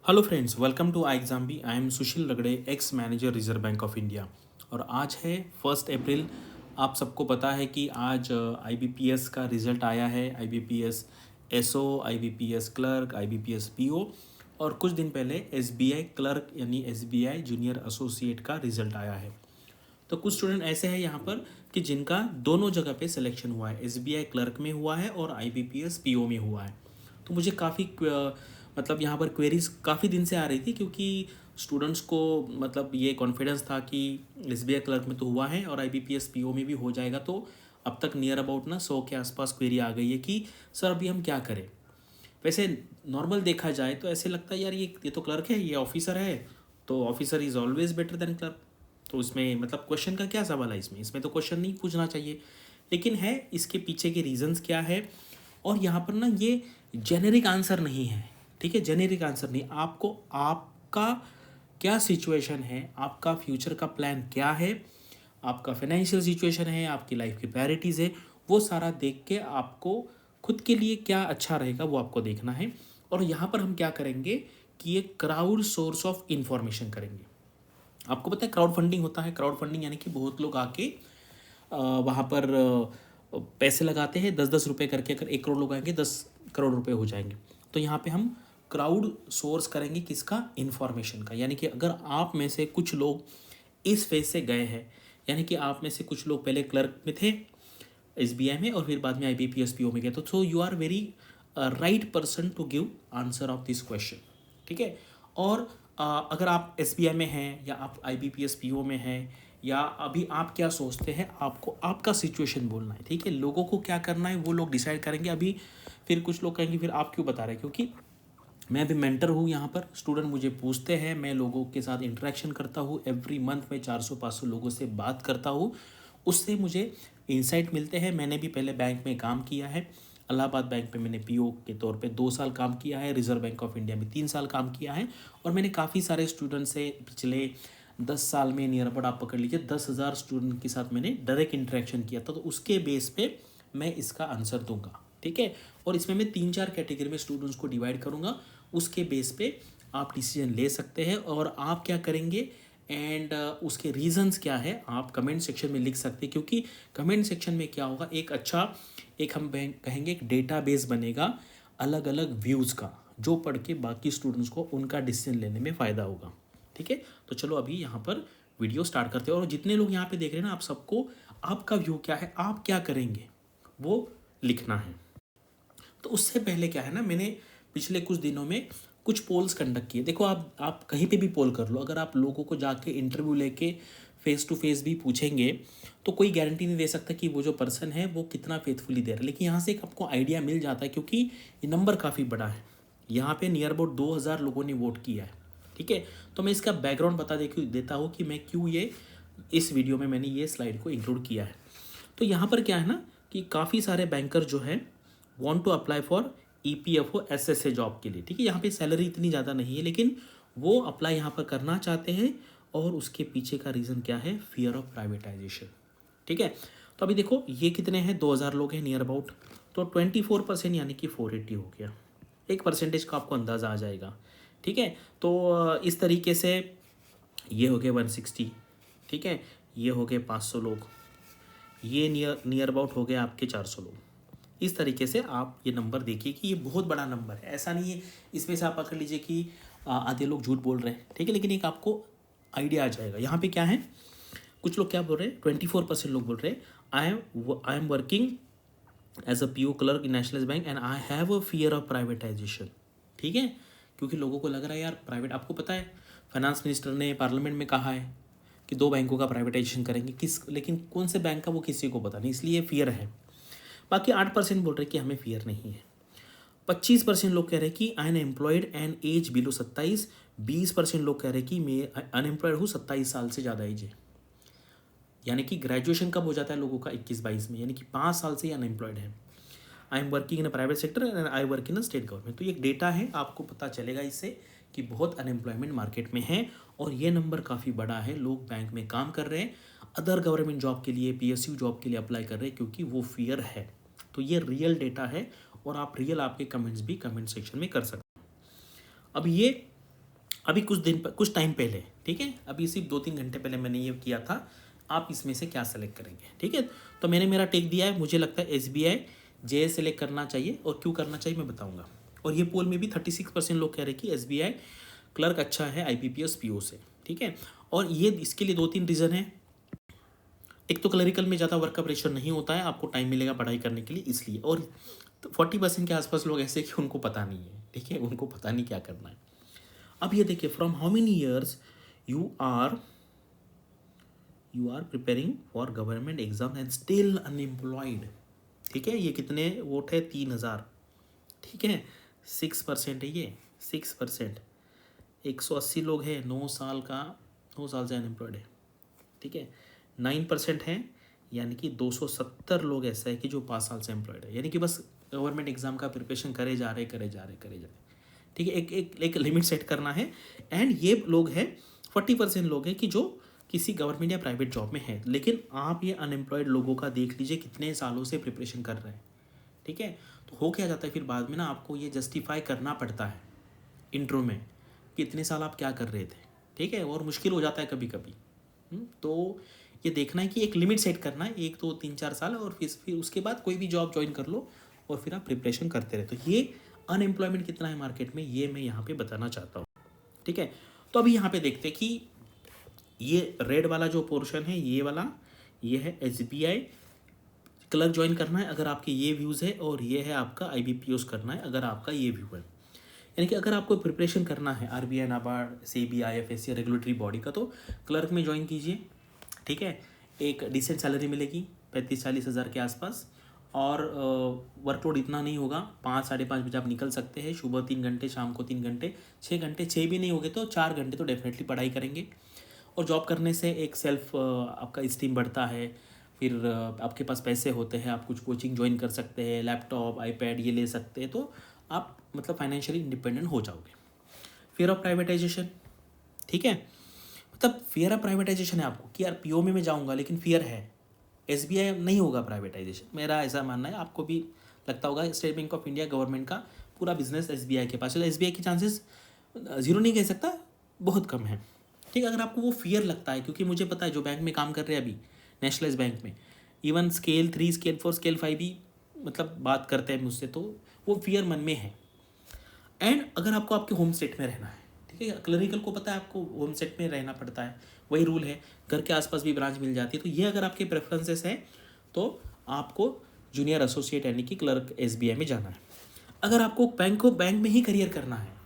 Hello friends, welcome to I exam B. I am Sushil Ragade, ex manager Reserve Bank of India. और आज है 1 अप्रैल। आप सबको पता है कि आज आईबीपीएस का रिज़ल्ट आया है। IBPS SO, IBPS clerk, IBPS PO और कुछ दिन पहले एसबीआई क्लर्क यानी एसबीआई जूनियर एसोसिएट का रिज़ल्ट आया है। तो कुछ स्टूडेंट ऐसे हैं यहाँ पर कि जिनका दोनों जगह पे सिलेक्शन हुआ है, एसबीआई क्लर्क में हुआ है और आईबीपीएस पीओ में हुआ है। तो मुझे काफ़ी मतलब यहाँ पर क्वेरीज काफ़ी दिन से आ रही थी, क्योंकि स्टूडेंट्स को मतलब ये कॉन्फिडेंस था कि एसबीआई क्लर्क में तो हुआ है और आईबीपीएस पीओ में भी हो जाएगा। तो अब तक नियर अबाउट ना 100 के आसपास क्वेरी आ गई है कि सर अभी हम क्या करें। वैसे नॉर्मल देखा जाए तो ऐसे लगता है यार ये तो क्लर्क है, ये ऑफिसर है, तो officer is always better than clerk. तो इसमें मतलब क्वेश्चन का क्या सवाल है, इसमें तो क्वेश्चन नहीं पूछना चाहिए। लेकिन है इसके पीछे के रीजंस क्या है। और यहाँ पर ना ये जेनेरिक आंसर नहीं है, ठीक है, जेनेरिक आंसर नहीं। आपको आपका क्या सिचुएशन है, आपका फ्यूचर का प्लान क्या है, आपका फाइनेंशियल सिचुएशन है, आपकी लाइफ की प्रायोरिटीज़ है, वो सारा देख के आपको खुद के लिए क्या अच्छा रहेगा वो आपको देखना है। और यहाँ पर हम क्या करेंगे कि ये क्राउड सोर्स ऑफ इंफॉर्मेशन करेंगे। आपको पता है क्राउड फंडिंग होता है। क्राउड फंडिंग यानी कि बहुत लोग आके वहाँ पर पैसे लगाते हैं 10-10 रुपये करके। अगर 1 करोड़ लोग आएंगे 10 करोड़ रुपए हो जाएंगे। तो यहाँ पे हम क्राउड सोर्स करेंगे किसका, इन्फॉर्मेशन का। यानी कि अगर आप में से कुछ लोग इस फेज से गए हैं, यानी कि आप में से कुछ लोग पहले क्लर्क में थे एसबीआई में और फिर बाद में आईबीपीएस पीओ में गए, तो so you are very right person to give answer of this question, ठीक है। और अगर आप एसबीआई में हैं या आप आईबीपीएस पीओ में हैं, या अभी आप क्या सोचते हैं, आपको आपका सिचुएशन बोलना है, ठीक है। लोगों को क्या करना है वो लोग डिसाइड करेंगे। अभी फिर कुछ लोग कहेंगे फिर आप क्यों बता रहे हैं, क्योंकि मैं भी मेंटर हूँ यहाँ पर। स्टूडेंट मुझे पूछते हैं, मैं लोगों के साथ इंटरेक्शन करता हूँ, एवरी मंथ में 400-500 लोगों से बात करता हूँ, उससे मुझे इंसाइट मिलते हैं। मैंने भी पहले बैंक में काम किया है। इलाहाबाद बैंक में मैंने पीओ के तौर पे 2 साल काम किया है, रिजर्व बैंक ऑफ इंडिया में 3 साल काम किया है। और मैंने काफ़ी सारे स्टूडेंट से पिछले 10 साल में नियर अबाउट आप पकड़ लीजिए 10,000 स्टूडेंट के साथ मैंने डायरेक्ट इंटरेक्शन किया था। तो उसके बेस पे मैं इसका आंसर दूंगा, ठीक है। और इसमें मैं 3-4 कैटेगरी में स्टूडेंट्स को डिवाइड करूंगा। उसके बेस पे आप डिसीजन ले सकते हैं। और आप क्या करेंगे एंड उसके रीजंस क्या है आप कमेंट सेक्शन में लिख सकते हैं। क्योंकि कमेंट सेक्शन में क्या होगा, एक अच्छा एक हम कहेंगे एक डेटाबेस बनेगा अलग अलग व्यूज़ का, जो पढ़ के बाकी स्टूडेंट्स को उनका डिसीजन लेने में फ़ायदा होगा, ठीक है। तो चलो अभी यहाँ पर वीडियो स्टार्ट करते हैं। और जितने लोग यहाँ पे देख रहे हैं ना, आप सबको आपका व्यू क्या है, आप क्या करेंगे वो लिखना है। तो उससे पहले क्या है ना, मैंने पिछले कुछ दिनों में कुछ पोल्स कंडक्ट किए। देखो आप कहीं पे भी पोल कर लो, अगर आप लोगों को जाके इंटरव्यू लेके फेस टू फेस भी पूछेंगे तो कोई गारंटी नहीं दे सकता कि वो जो पर्सन है वो कितना फेथफुली दे रहा है। लेकिन यहाँ से एक आपको आइडिया मिल जाता है, क्योंकि ये नंबर काफ़ी बड़ा है। यहाँ पे नियर अबाउट 2,000 लोगों ने वोट किया है, ठीक है। तो मैं इसका बैकग्राउंड बता देता हूँ कि मैं क्यों ये इस वीडियो में मैंने ये स्लाइड को इंक्लूड किया है। तो यहाँ पर क्या है ना कि काफ़ी सारे बैंकर जो है want to apply for EPFO SSA job के लिए, ठीक है। यहाँ पे सैलरी इतनी ज़्यादा नहीं है, लेकिन वो अप्लाई यहाँ पर करना चाहते हैं। और उसके पीछे का रीज़न क्या है, फियर ऑफ प्राइवेटाइजेशन, ठीक है। तो अभी देखो ये कितने हैं, 2,000 लोग हैं नियर अबाउट। तो 24% यानी कि 480 हो गया। एक परसेंटेज का आपको अंदाज़ा आ जाएगा, ठीक है। तो इस तरीके से ये हो गए 160, ठीक है। ये हो गए 500 लोग, ये नियर अबाउट हो गए आपके 400 लोग। इस तरीके से आप ये नंबर देखिए कि ये बहुत बड़ा नंबर है। ऐसा नहीं है इसमें से आप पकड़ लीजिए कि आधे लोग झूठ बोल रहे हैं, ठीक है। लेकिन एक आपको आइडिया आ जाएगा। यहाँ पे क्या है, कुछ लोग क्या बोल रहे हैं, 24% लोग बोल रहे हैं I am working as a PO clerk in national bank and I have a fear of privatisation, ठीक है। क्योंकि लोगों को लग रहा है यार प्राइवेट, आपको पता है फाइनेंस मिनिस्टर ने पार्लियामेंट में कहा है कि 2 बैंकों का प्राइवेटाइजेशन करेंगे, लेकिन कौन से बैंक का वो किसी को पता नहीं, इसलिए फियर है। बाकी 8% बोल रहे कि हमें फियर नहीं है। 25% लोग कह रहे कि I am employed and age below 27। 20% लोग कह रहे कि मैं अनएम्प्लॉयड हूँ, 27 साल से ज़्यादा एज है। यानी कि ग्रेजुएशन कब हो जाता है लोगों का, 21-22 में, यानी कि 5 साल से अनएम्प्लॉयड है। आई am working in a private sector and I work in a state government. तो ये एक डेटा है, आपको पता चलेगा इससे कि बहुत अनएम्प्लॉयमेंट मार्केट में है। और ये नंबर काफ़ी बड़ा है। लोग बैंक में काम कर रहे हैं, अदर गवर्नमेंट जॉब के लिए, पीएसयू जॉब के लिए अप्लाई कर रहे हैं, क्योंकि वो फियर है। तो ये रियल डेटा है। और आप रियल आपके कमेंट्स भी कमेंट सेक्शन में कर सकते हैं। अब ये अभी कुछ टाइम पहले, ठीक है, अभी सिर्फ 2-3 घंटे पहले मैंने ये किया था। आप इसमें से क्या सेलेक्ट करेंगे, ठीक है। तो मैंने मेरा टेक दिया है, मुझे लगता है SBI जे सेलेक्ट करना चाहिए, और क्यों करना चाहिए मैं बताऊंगा। और ये पोल में भी 36% लोग कह रहे हैं कि SBI क्लर्क अच्छा है IBPS PO से, ठीक है। और ये इसके लिए 2-3 रीज़न है। एक तो क्लरिकल में ज़्यादा वर्क का प्रेशर नहीं होता है, आपको टाइम मिलेगा पढ़ाई करने के लिए इसलिए। और 40% के आसपास लोग ऐसे कि उनको पता नहीं है, ठीक है, उनको पता नहीं क्या करना है। अब ये देखिए, from how many years you are preparing for government exam and still unemployed, ठीक है। ये कितने वोट है, 3000, ठीक है। 6% है ये, 6%, 180 लोग हैं, 9 साल से अनएम्प्लॉयड है, ठीक है। 9% है, यानी कि 270 लोग ऐसा है कि जो 5 साल से एम्प्लॉयड है, यानी कि बस गवर्नमेंट एग्जाम का प्रिपरेशन करे जा रहे, ठीक है। एक लिमिट सेट करना है। एंड ये लोग हैं, 40% लोग हैं कि जो किसी गवर्नमेंट या प्राइवेट जॉब में है। लेकिन आप ये अनएम्प्लॉयड लोगों का देख लीजिए कितने सालों से प्रिपरेशन कर रहे हैं, ठीक है। तो हो क्या जाता है फिर बाद में ना, आपको ये जस्टिफाई करना पड़ता है इंट्रो में कि इतने साल आप क्या कर रहे थे, ठीक है। और मुश्किल हो जाता है कभी कभी। तो ये देखना है कि एक लिमिट सेट करना है, 1 2 3 4 साल, और फिर उसके बाद कोई भी जॉब ज्वाइन कर लो और फिर आप प्रिपरेशन करते रहे। तो ये अनएम्प्लॉयमेंट कितना है मार्केट में, ये मैं यहाँ पे बताना चाहता हूँ, ठीक है। तो अभी यहाँ पे देखते हैं कि ये रेड वाला जो पोर्शन है, ये वाला, ये है SBI क्लर्क ज्वाइन करना है अगर आपके ये व्यूज़ है, और ये है आपका IBPS करना है अगर आपका ये व्यू है। यानी कि अगर आपको प्रिपरेशन करना है RBI, NABARD, SEBI, IFSC regulatory body का, तो क्लर्क में ज्वाइन कीजिए, ठीक है। एक डिसेंट सैलरी मिलेगी 35-40 हज़ार के आसपास, और वर्कलोड इतना नहीं होगा। 5-5:30 बजे आप निकल सकते हैं, सुबह 3 घंटे, शाम को 3 घंटे, 6 घंटे, 6 भी नहीं होगे तो 4 घंटे तो डेफिनेटली पढ़ाई करेंगे। और जॉब करने से एक सेल्फ आपका स्टीम बढ़ता है। फिर आपके पास पैसे होते हैं, आप कुछ कोचिंग ज्वाइन कर सकते हैं, लैपटॉप, आईपैड ये ले सकते हैं, तो आप मतलब फाइनेंशियली इंडिपेंडेंट हो जाओगे। फियर ऑफ प्राइवेटाइजेशन, ठीक है, मतलब फियर ऑफ प्राइवेटाइजेशन है आपको कि यार PO में मैं जाऊँगा, लेकिन फियर है SBI नहीं होगा प्राइवेटाइजेशन, मेरा ऐसा मानना है। आपको भी लगता होगा state bank of India government का पूरा बिजनेस SBI के पास है, तो SBI के चांसेस ज़ीरो नहीं कह सकता, बहुत कम है, ठीक है। अगर आपको वो फियर लगता है, क्योंकि मुझे पता है जो बैंक में काम कर रहे हैं अभी नेशनलाइज बैंक में, इवन स्केल 3, स्केल 4, स्केल 5 भी मतलब बात करते हैं मुझसे, तो वो फियर मन में है। एंड अगर आपको आपके होम स्टेट में रहना है, ठीक है, क्लरिकल को पता है आपको होम स्टेट में रहना पड़ता है, वही रूल है, घर के आसपास भी ब्रांच मिल जाती है। तो ये अगर आपके प्रेफरेंसेस हैं तो आपको जूनियर एसोसिएट यानी कि क्लर्क SBI में जाना है। अगर आपको बैंक में ही करियर करना है,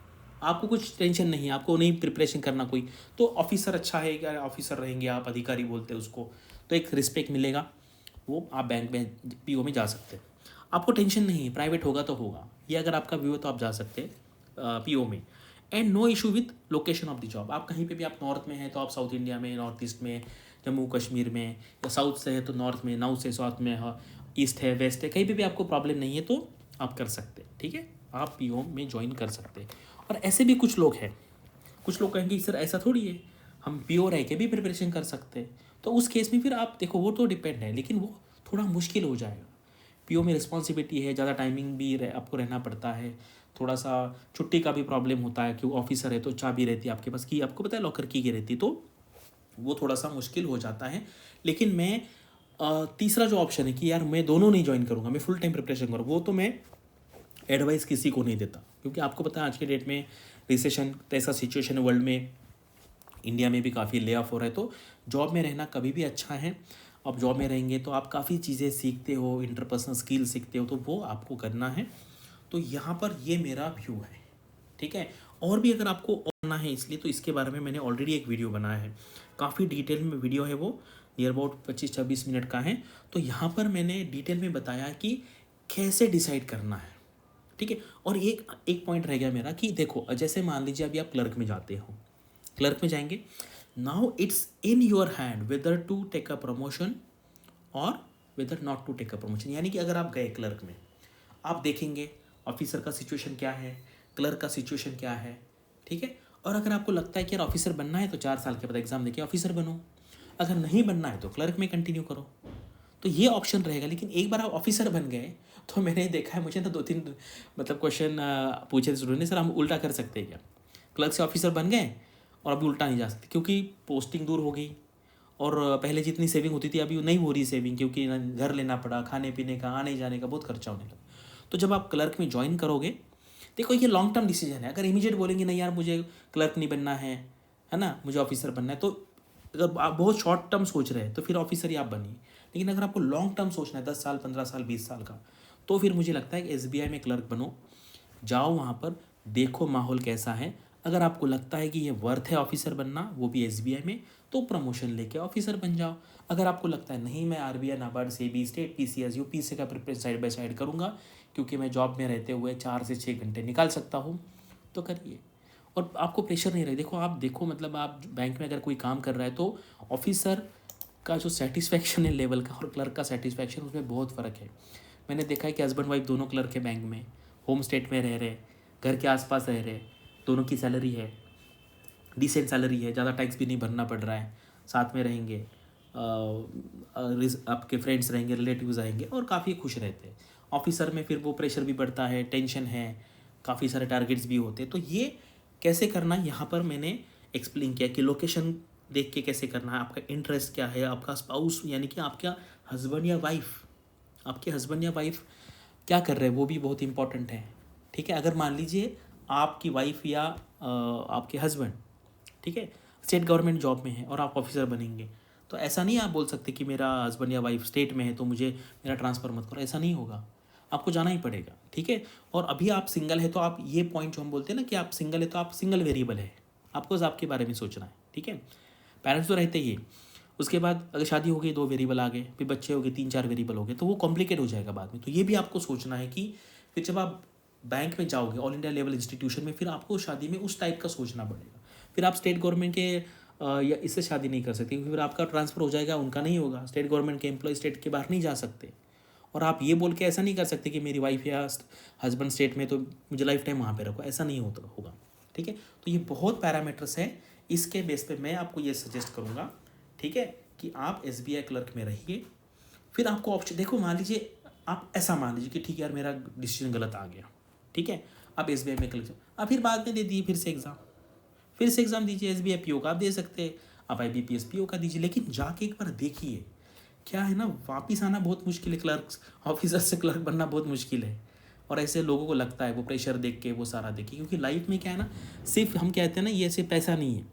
आपको कुछ टेंशन नहीं है, आपको नहीं प्रिपरेशन करना कोई, तो ऑफिसर अच्छा है, क्या ऑफिसर रहेंगे आप, अधिकारी बोलते हैं उसको, तो एक रिस्पेक्ट मिलेगा, वो आप बैंक में PO में जा सकते हैं। आपको टेंशन नहीं है, प्राइवेट होगा तो होगा, ये अगर आपका व्यू है तो आप जा सकते हैं PO में। And no issue with location of the job, आप कहीं पे भी, आप नॉर्थ में हैं तो आप साउथ इंडिया में, नॉर्थ ईस्ट में, जम्मू कश्मीर में, या साउथ से है तो नॉर्थ में, नॉर्थ से साउथ में, ईस्ट है, वेस्ट है, कहीं पे भी आपको प्रॉब्लम नहीं है तो आप कर सकते हैं, ठीक है, आप PO में ज्वाइन कर सकते हैं। और ऐसे भी कुछ लोग हैं, कुछ लोग कहेंगे सर ऐसा थोड़ी है, हम PO रह के भी प्रिपरेशन कर सकते हैं, तो उस केस में फिर आप देखो, वो तो डिपेंड है, लेकिन वो थोड़ा मुश्किल हो जाएगा। PO में रिस्पॉन्सिबिलिटी है, ज़्यादा टाइमिंग भी आपको रहना पड़ता है, थोड़ा सा छुट्टी का भी प्रॉब्लम होता है, कि ऑफिसर है तो चाबी रहती है आपके पास, की आपको पता है लॉकर की रहती, तो वो थोड़ा सा मुश्किल हो जाता है। लेकिन मैं तीसरा जो ऑप्शन है कि यार मैं दोनों नहीं ज्वाइन करूँगा, मैं फुल टाइम प्रिपरेशन करूँ, वो तो मैं एडवाइस किसी को नहीं देता, क्योंकि आपको पता है आज के डेट में रिसेशन ऐसा सिचुएशन है वर्ल्ड में, इंडिया में भी काफ़ी ले ऑफ हो रहा है, तो जॉब में रहना कभी भी अच्छा है। आप जॉब में रहेंगे तो आप काफ़ी चीज़ें सीखते हो, इंटरपर्सनल स्किल सीखते हो, तो वो आपको करना है। तो यहाँ पर ये मेरा व्यू है, ठीक है। और भी अगर आपको करना है इसलिए, तो इसके बारे में मैंने ऑलरेडी एक वीडियो बनाया है, काफ़ी डिटेल में वीडियो है, वो नियर अबाउट 25-26 मिनट का है। तो यहाँ पर मैंने डिटेल में बताया कि कैसे डिसाइड करना है, ठीक है। और एक पॉइंट रह गया मेरा कि देखो, जैसे मान लीजिए अभी आप क्लर्क में जाते हो, क्लर्क में जाएंगे, now it's in your hand whether to take a promotion और whether not to take a promotion. यानी कि अगर आप गए क्लर्क में, आप देखेंगे ऑफिसर का सिचुएशन क्या है, क्लर्क का सिचुएशन क्या है, ठीक है। और अगर आपको लगता है कि यार ऑफिसर बनना है तो 4 साल के बाद एग्जाम देके ऑफिसर बनो, अगर नहीं बनना है तो क्लर्क में कंटिन्यू करो, तो ये ऑप्शन रहेगा। लेकिन एक बार आप ऑफिसर बन गए तो मैंने देखा है, मुझे ना 2-3 मतलब क्वेश्चन पूछे स्टूडेंट ने, सर हम उल्टा कर सकते हैं क्या, क्लर्क से ऑफिसर बन गए और अभी उल्टा नहीं जा सकते क्योंकि पोस्टिंग दूर हो गई और पहले जितनी सेविंग होती थी अभी नहीं हो रही सेविंग, क्योंकि घर लेना पड़ा, खाने पीने का, आने जाने का बहुत खर्चा होने लगा। तो जब आप क्लर्क में ज्वाइन करोगे, देखो ये लॉन्ग टर्म डिसीजन है। अगर इमीडिएट बोलेंगे नहीं यार मुझे क्लर्क नहीं बनना है ना, मुझे ऑफिसर बनना है, तो अगर आप बहुत शॉर्ट टर्म सोच रहे हैं तो फिर ऑफिसर ही आप बनिए। लेकिन अगर आपको लॉन्ग टर्म सोचना है 10 साल, 15 साल, 20 साल का, तो फिर मुझे लगता है कि SBI में क्लर्क बनो। जाओ वहाँ पर, देखो माहौल कैसा है। अगर आपको लगता है कि ये वर्थ है ऑफिसर बनना, वो भी SBI में, तो प्रमोशन लेके ऑफिसर बन जाओ। अगर आपको लगता है नहीं मैं RBI, NABARD, SEBI, state, PCS, UPSC का प्रिपरेशन साइड बाय साइड करूँगा क्योंकि मैं जॉब में रहते हुए 4 से 6 घंटे निकाल सकता हूँ, तो करिए। और आपको प्रेशर नहीं रहे। देखो आप देखो, मतलब आप बैंक में अगर कोई काम कर रहा है तो ऑफिसर का जो सेटिस्फैक्शन है लेवल का और क्लर्क का सेटिस्फैक्शन, उसमें बहुत फ़र्क है। मैंने देखा है कि हस्बैंड वाइफ दोनों क्लर्क है बैंक में, होम स्टेट में रह रहे, घर के आसपास रह रहे, दोनों की सैलरी है, डिसेंट सैलरी है, ज़्यादा टैक्स भी नहीं भरना पड़ रहा है, साथ में रहेंगे, आपके फ्रेंड्स रहेंगे, रिलेटिव्स आएंगे और काफ़ी खुश रहते हैं। ऑफिसर में फिर वो प्रेशर भी बढ़ता है, टेंशन है, काफ़ी सारे टारगेट्स भी होते हैं। तो ये कैसे करना, यहाँ पर मैंने एक्सप्लेन किया कि लोकेशन देख के कैसे करना है, आपका इंटरेस्ट क्या है, आपका स्पाउस यानी कि आपका हस्बैंड या वाइफ, आपके हस्बैंड या वाइफ क्या कर रहे हैं वो भी बहुत इंपॉर्टेंट है। ठीक है, अगर मान लीजिए आपकी वाइफ या आपके हस्बैंड, ठीक है, स्टेट गवर्नमेंट जॉब में है और आप ऑफिसर बनेंगे, तो ऐसा नहीं आप बोल सकते कि मेरा हस्बैंड या वाइफ स्टेट में है तो मुझे मेरा ट्रांसफ़र मत करो, ऐसा नहीं होगा, आपको जाना ही पड़ेगा। ठीक है, और अभी आप सिंगल है तो आप ये पॉइंट जो हम बोलते हैं ना कि आप सिंगल है तो आप सिंगल वेरिएबल है, आपको बस आपके बारे में सोचना है। ठीक है, पेरेंट्स तो रहते ही है, उसके बाद अगर शादी हो गई 2 वेरिएबल आ गए, फिर बच्चे हो गए 3-4 वेरिएबल हो गए, तो वो कॉम्प्लिकेट हो जाएगा बाद में। तो ये भी आपको सोचना है कि फिर जब आप बैंक में जाओगे ऑल इंडिया लेवल इंस्टीट्यूशन में, फिर आपको शादी में उस टाइप का सोचना पड़ेगा। फिर आप स्टेट गवर्नमेंट के या इससे शादी नहीं कर सकते, क्योंकि फिर आपका ट्रांसफ़र हो जाएगा, उनका नहीं होगा। स्टेट गवर्नमेंट के एम्प्लॉय स्टेट के बाहर नहीं जा सकते। और आप ये बोल के ऐसा नहीं कर सकते कि मेरी वाइफ या हस्बैंड स्टेट में तो मुझे लाइफ टाइम वहाँ पे रखो, ऐसा नहीं होता होगा। ठीक है, तो ये बहुत पैरामीटर्स है, इसके बेस पे मैं आपको ये सजेस्ट करूँगा, ठीक है, कि आप SBI क्लर्क में रहिए। फिर आपको ऑप्शन, देखो मान लीजिए आप ऐसा मान लीजिए कि ठीक है यार मेरा डिसीजन गलत आ गया, ठीक है, आप SBI में क्लर्क, अब फिर बाद में दे दिए, फिर से एग्ज़ाम दीजिए। SBI PO का आप दे सकते हैं, आप IBPS PO का दीजिए, लेकिन जाके एक बार देखिए। क्या है ना, वापिस आना बहुत मुश्किल है, क्लर्क ऑफिसर से क्लर्क बनना बहुत मुश्किल है। और ऐसे लोगों को लगता है वो प्रेशर देख के, वो सारा देख के, क्योंकि लाइफ में क्या है ना, सिर्फ हम कहते हैं ना ये सिर्फ पैसा नहीं है,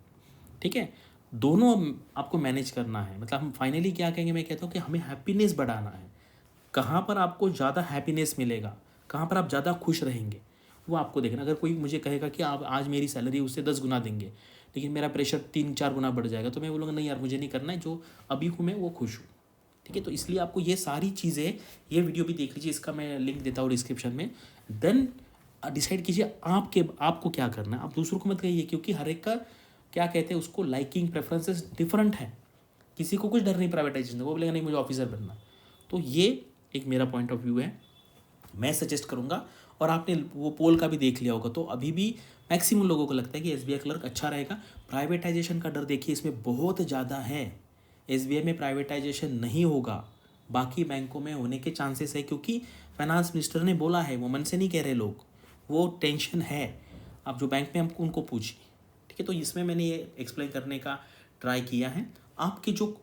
ठीक है, दोनों आपको मैनेज करना है। मतलब हम फाइनली क्या कहेंगे, मैं कहता हूँ कि हमें हैप्पीनेस बढ़ाना है। कहाँ पर आपको ज़्यादा हैप्पीनेस मिलेगा, कहाँ पर आप ज़्यादा खुश रहेंगे, वो आपको देखना। अगर कोई मुझे कहेगा कि आप आज मेरी सैलरी उससे 10 गुना देंगे लेकिन मेरा प्रेशर 3-4 गुना बढ़ जाएगा, तो मैं बोलूँगा नहीं यार मुझे नहीं करना है, जो अभी हूँ मैं वो खुश हूँ। ठीक है, तो इसलिए आपको ये सारी चीज़ें, ये वीडियो भी देख लीजिए, इसका मैं लिंक देता हूँ डिस्क्रिप्शन में। देन डिसाइड कीजिए आपको क्या करना है। आप दूसरों को मत कहिए, क्योंकि हर एक का क्या कहते हैं उसको, लाइकिंग प्रेफरेंसेस डिफरेंट है। किसी को कुछ डर नहीं प्राइवेटाइजेशन, वो बोलेगा नहीं मुझे ऑफिसर बनना। तो ये एक मेरा पॉइंट ऑफ व्यू है, मैं सजेस्ट करूँगा। और आपने वो पोल का भी देख लिया होगा, तो अभी भी मैक्सिमम लोगों को लगता है कि SBI क्लर्क अच्छा रहेगा। प्राइवेटाइजेशन का डर देखिए इसमें बहुत ज़्यादा है। SBI में प्राइवेटाइजेशन नहीं होगा, बाकी बैंकों में होने के चांसेस है, क्योंकि फाइनेंस मिनिस्टर ने बोला है, वो मन से नहीं कह रहे लोग, वो टेंशन है। आप जो बैंक में हमको उनको पूछिए। ठीक है, तो इसमें मैंने ये एक्सप्लेन करने का ट्राई किया है। आपके जो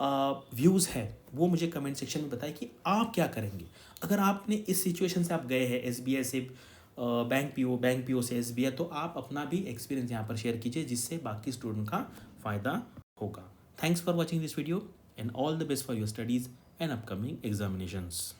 व्यूज़ है वो मुझे कमेंट सेक्शन में बताएं कि आप क्या करेंगे। अगर आपने इस सिचुएशन से आप गए हैं SBI से बैंक PO से SBI, तो आप अपना भी एक्सपीरियंस यहाँ पर शेयर कीजिए, जिससे बाकी स्टूडेंट का फ़ायदा होगा। Thanks for watching this video and all the best for your studies and upcoming examinations.